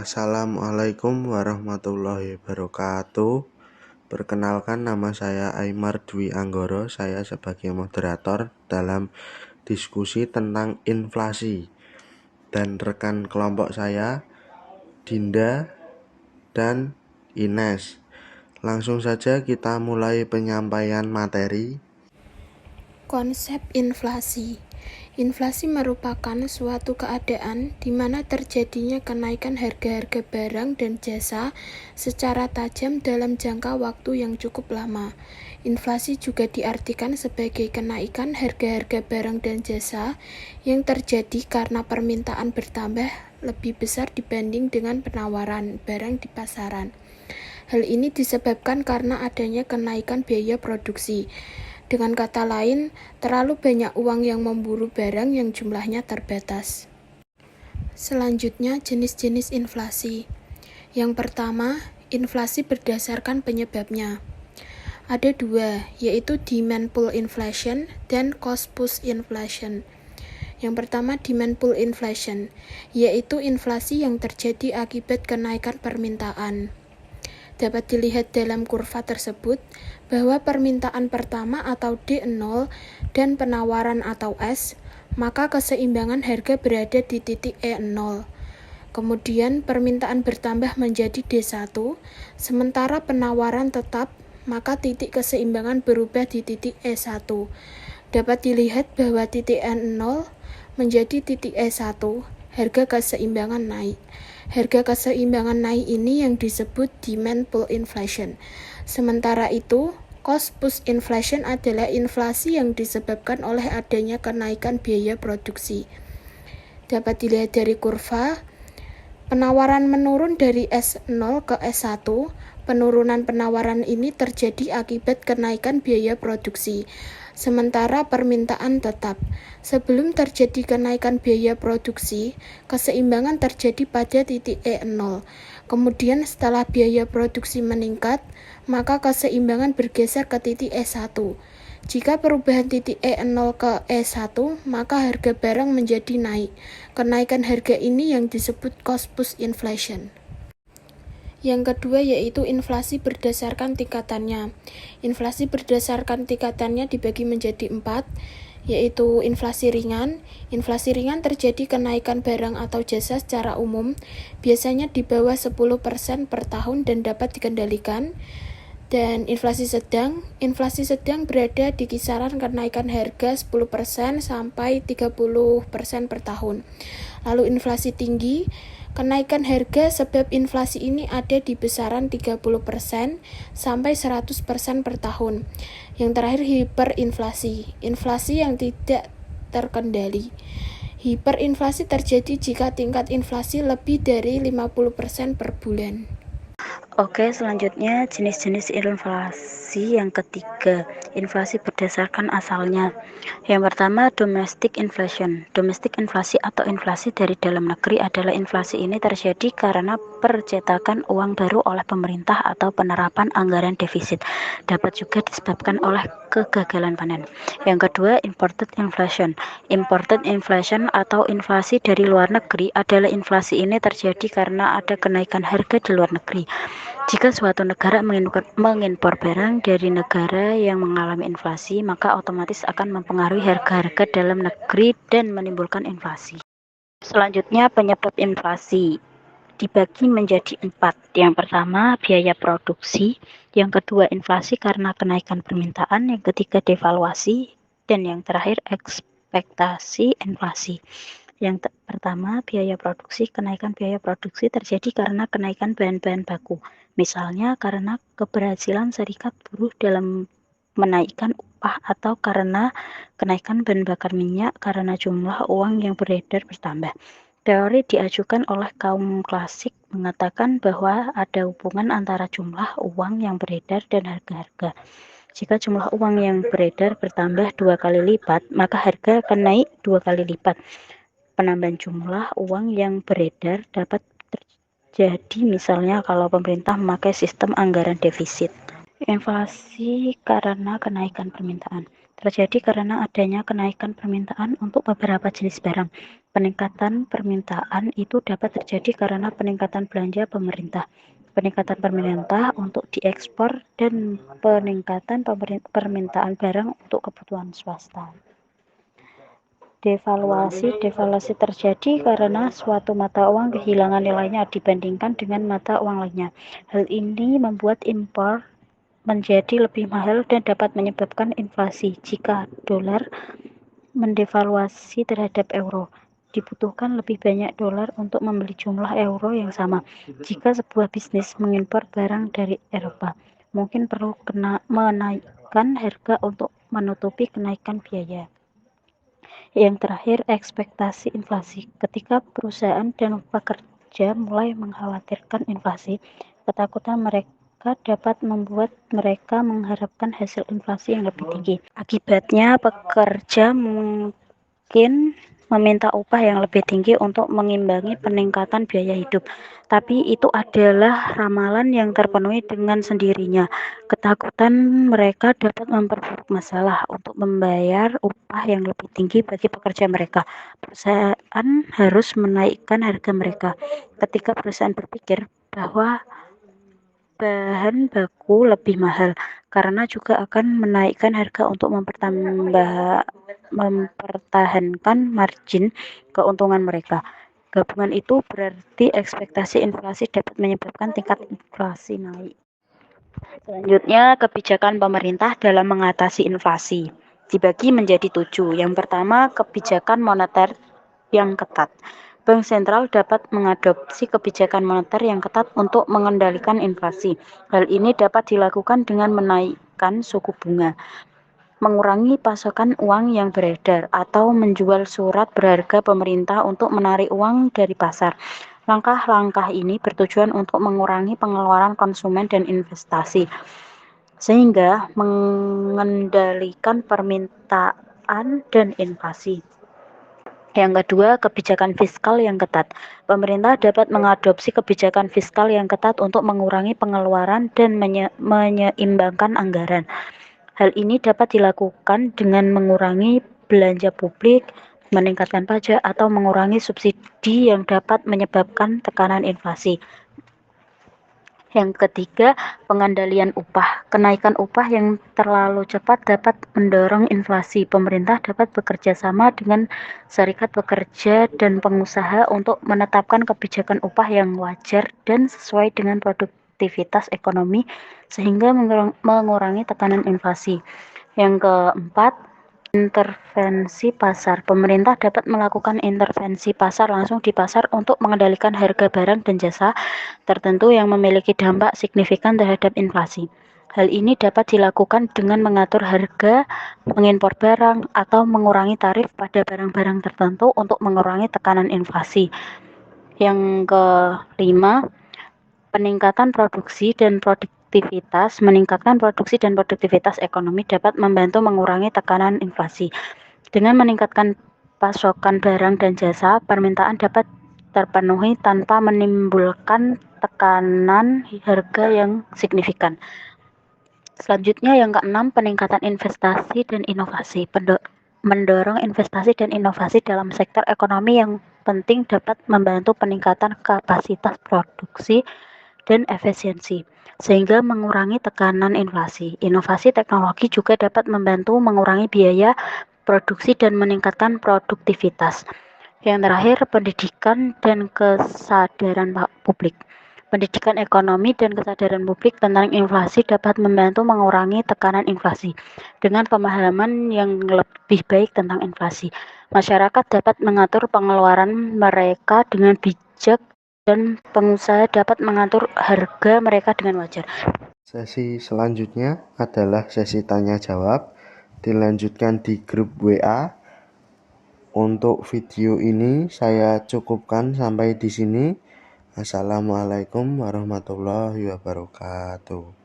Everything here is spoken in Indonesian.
Assalamualaikum warahmatullahi wabarakatuh. Perkenalkan, nama saya Aymar Dwi Anggoro. Saya sebagai moderator dalam diskusi tentang inflasi. Dan rekan kelompok saya, Dinda dan Ines. Langsung saja kita mulai penyampaian materi. Konsep inflasi. Inflasi merupakan suatu keadaan di mana terjadinya kenaikan harga-harga barang dan jasa secara tajam dalam jangka waktu yang cukup lama. Inflasi juga diartikan sebagai kenaikan harga-harga barang dan jasa yang terjadi karena permintaan bertambah lebih besar dibanding dengan penawaran barang di pasaran. Hal ini disebabkan karena adanya kenaikan biaya produksi. Dengan kata lain, terlalu banyak uang yang memburu barang yang jumlahnya terbatas. Selanjutnya, jenis-jenis inflasi. Yang pertama, inflasi berdasarkan penyebabnya. Ada dua, yaitu demand pull inflation dan cost push inflation. Yang pertama, demand pull inflation, yaitu inflasi yang terjadi akibat kenaikan permintaan. Dapat dilihat dalam kurva tersebut bahwa permintaan pertama atau D0 dan penawaran atau S, maka keseimbangan harga berada di titik E0. Kemudian permintaan bertambah menjadi D1, sementara penawaran tetap, maka titik keseimbangan berubah di titik E1. Dapat dilihat bahwa titik E0 menjadi titik E1, harga keseimbangan naik. Harga keseimbangan naik ini yang disebut demand pull inflation. Sementara itu, cost push inflation adalah inflasi yang disebabkan oleh adanya kenaikan biaya produksi. Dapat dilihat dari kurva, penawaran menurun dari S0 ke S1. Penurunan penawaran ini terjadi akibat kenaikan biaya produksi. Sementara permintaan tetap. Sebelum terjadi kenaikan biaya produksi, keseimbangan terjadi pada titik E0. Kemudian setelah biaya produksi meningkat, maka keseimbangan bergeser ke titik E1. Jika perubahan titik E0 ke E1, maka harga barang menjadi naik. Kenaikan harga ini yang disebut cost push inflation. Yang kedua yaitu inflasi berdasarkan tingkatannya. Inflasi berdasarkan tingkatannya dibagi menjadi 4, yaitu inflasi ringan. Inflasi ringan terjadi kenaikan barang atau jasa secara umum, biasanya di bawah 10% per tahun dan dapat dikendalikan. Dan inflasi sedang berada di kisaran kenaikan harga 10% sampai 30% per tahun. Lalu inflasi tinggi, kenaikan harga sebab inflasi ini ada di besaran 30% sampai 100% per tahun. Yang terakhir hiperinflasi, inflasi yang tidak terkendali. Hiperinflasi terjadi jika tingkat inflasi lebih dari 50% per bulan. Oke, selanjutnya jenis-jenis inflasi yang ketiga, inflasi berdasarkan asalnya. Yang pertama, domestic inflation. Domestic inflasi atau inflasi dari dalam negeri adalah inflasi ini terjadi karena percetakan uang baru oleh pemerintah atau penerapan anggaran defisit. Dapat juga disebabkan oleh kegagalan panen. Yang kedua, imported inflation. Imported inflation atau inflasi dari luar negeri adalah inflasi ini terjadi karena ada kenaikan harga di luar negeri. Jika suatu negara mengimpor barang dari negara yang mengalami inflasi, maka otomatis akan mempengaruhi harga-harga dalam negeri dan menimbulkan inflasi. Selanjutnya, penyebab inflasi dibagi menjadi 4. Yang pertama, biaya produksi. Yang kedua, inflasi karena kenaikan permintaan. Yang ketiga, devaluasi. Dan yang terakhir, ekspektasi inflasi. Yang pertama, biaya produksi. Kenaikan biaya produksi terjadi karena kenaikan bahan-bahan baku. Misalnya karena keberhasilan serikat buruh dalam menaikkan upah atau karena kenaikan bahan bakar minyak karena jumlah uang yang beredar bertambah. Teori diajukan oleh kaum klasik mengatakan bahwa ada hubungan antara jumlah uang yang beredar dan harga-harga. Jika jumlah uang yang beredar bertambah 2 kali lipat, maka harga akan naik 2 kali lipat. Penambahan jumlah uang yang beredar dapat terjadi misalnya kalau pemerintah memakai sistem anggaran defisit. Inflasi karena kenaikan permintaan terjadi karena adanya kenaikan permintaan untuk beberapa jenis barang. Peningkatan permintaan itu dapat terjadi karena peningkatan belanja pemerintah, peningkatan pemerintah untuk diekspor, dan peningkatan permintaan barang untuk kebutuhan swasta. Devaluasi terjadi karena suatu mata uang kehilangan nilainya dibandingkan dengan mata uang lainnya. Hal ini membuat impor menjadi lebih mahal dan dapat menyebabkan inflasi. Jika dolar mendevaluasi terhadap euro, dibutuhkan lebih banyak dolar untuk membeli jumlah euro yang sama. Jika sebuah bisnis mengimpor barang dari Eropa, mungkin perlu menaikkan harga untuk menutupi kenaikan biaya. Yang terakhir, ekspektasi inflasi. Ketika perusahaan dan pekerja mulai mengkhawatirkan inflasi, ketakutan mereka dapat membuat mereka mengharapkan hasil inflasi yang lebih tinggi. Akibatnya, pekerja mungkin meminta upah yang lebih tinggi untuk mengimbangi peningkatan biaya hidup. Tapi itu adalah ramalan yang terpenuhi dengan sendirinya. Ketakutan mereka dapat memperburuk masalah. Untuk membayar upah yang lebih tinggi bagi pekerja mereka, perusahaan harus menaikkan harga mereka. Ketika perusahaan berpikir bahwa bahan baku lebih mahal, karena juga akan menaikkan harga untuk mempertahankan margin keuntungan mereka. Gabungan itu berarti ekspektasi inflasi dapat menyebabkan tingkat inflasi naik. Selanjutnya, kebijakan pemerintah dalam mengatasi inflasi dibagi menjadi 7. Yang pertama, kebijakan moneter yang ketat. Bank sentral dapat mengadopsi kebijakan moneter yang ketat untuk mengendalikan inflasi. Hal ini dapat dilakukan dengan menaikkan suku bunga, mengurangi pasokan uang yang beredar, atau menjual surat berharga pemerintah untuk menarik uang dari pasar. Langkah-langkah ini bertujuan untuk mengurangi pengeluaran konsumen dan investasi, sehingga mengendalikan permintaan dan inflasi. Yang kedua, kebijakan fiskal yang ketat. Pemerintah dapat mengadopsi kebijakan fiskal yang ketat untuk mengurangi pengeluaran dan menyeimbangkan anggaran. Hal ini dapat dilakukan dengan mengurangi belanja publik, meningkatkan pajak, atau mengurangi subsidi yang dapat menyebabkan tekanan inflasi. Yang ketiga, pengendalian upah. Kenaikan upah yang terlalu cepat dapat mendorong inflasi. Pemerintah dapat bekerja sama dengan serikat pekerja dan pengusaha untuk menetapkan kebijakan upah yang wajar dan sesuai dengan produktivitas ekonomi, sehingga mengurangi tekanan inflasi. Yang keempat, intervensi pasar. Pemerintah dapat melakukan intervensi pasar langsung di pasar untuk mengendalikan harga barang dan jasa tertentu yang memiliki dampak signifikan terhadap inflasi. Hal ini dapat dilakukan dengan mengatur harga, mengimpor barang, atau mengurangi tarif pada barang-barang tertentu untuk mengurangi tekanan inflasi. Yang kelima, peningkatan produksi dan produktivitas. Meningkatkan produksi dan produktivitas ekonomi dapat membantu mengurangi tekanan inflasi. Dengan meningkatkan pasokan barang dan jasa, permintaan dapat terpenuhi tanpa menimbulkan tekanan harga yang signifikan. Selanjutnya, yang keenam, peningkatan investasi dan inovasi. Mendorong investasi dan inovasi dalam sektor ekonomi yang penting dapat membantu peningkatan kapasitas produksi dan efisiensi, sehingga mengurangi tekanan inflasi. Inovasi teknologi juga dapat membantu mengurangi biaya produksi dan meningkatkan produktivitas. Yang terakhir, pendidikan dan kesadaran publik. Pendidikan ekonomi dan kesadaran publik tentang inflasi dapat membantu mengurangi tekanan inflasi. Dengan pemahaman yang lebih baik tentang inflasi, masyarakat dapat mengatur pengeluaran mereka dengan bijak dan pengusaha dapat mengatur harga mereka dengan wajar. Sesi selanjutnya adalah sesi tanya jawab, dilanjutkan di grup WA. Untuk video ini saya cukupkan sampai di sini. Assalamualaikum warahmatullahi wabarakatuh.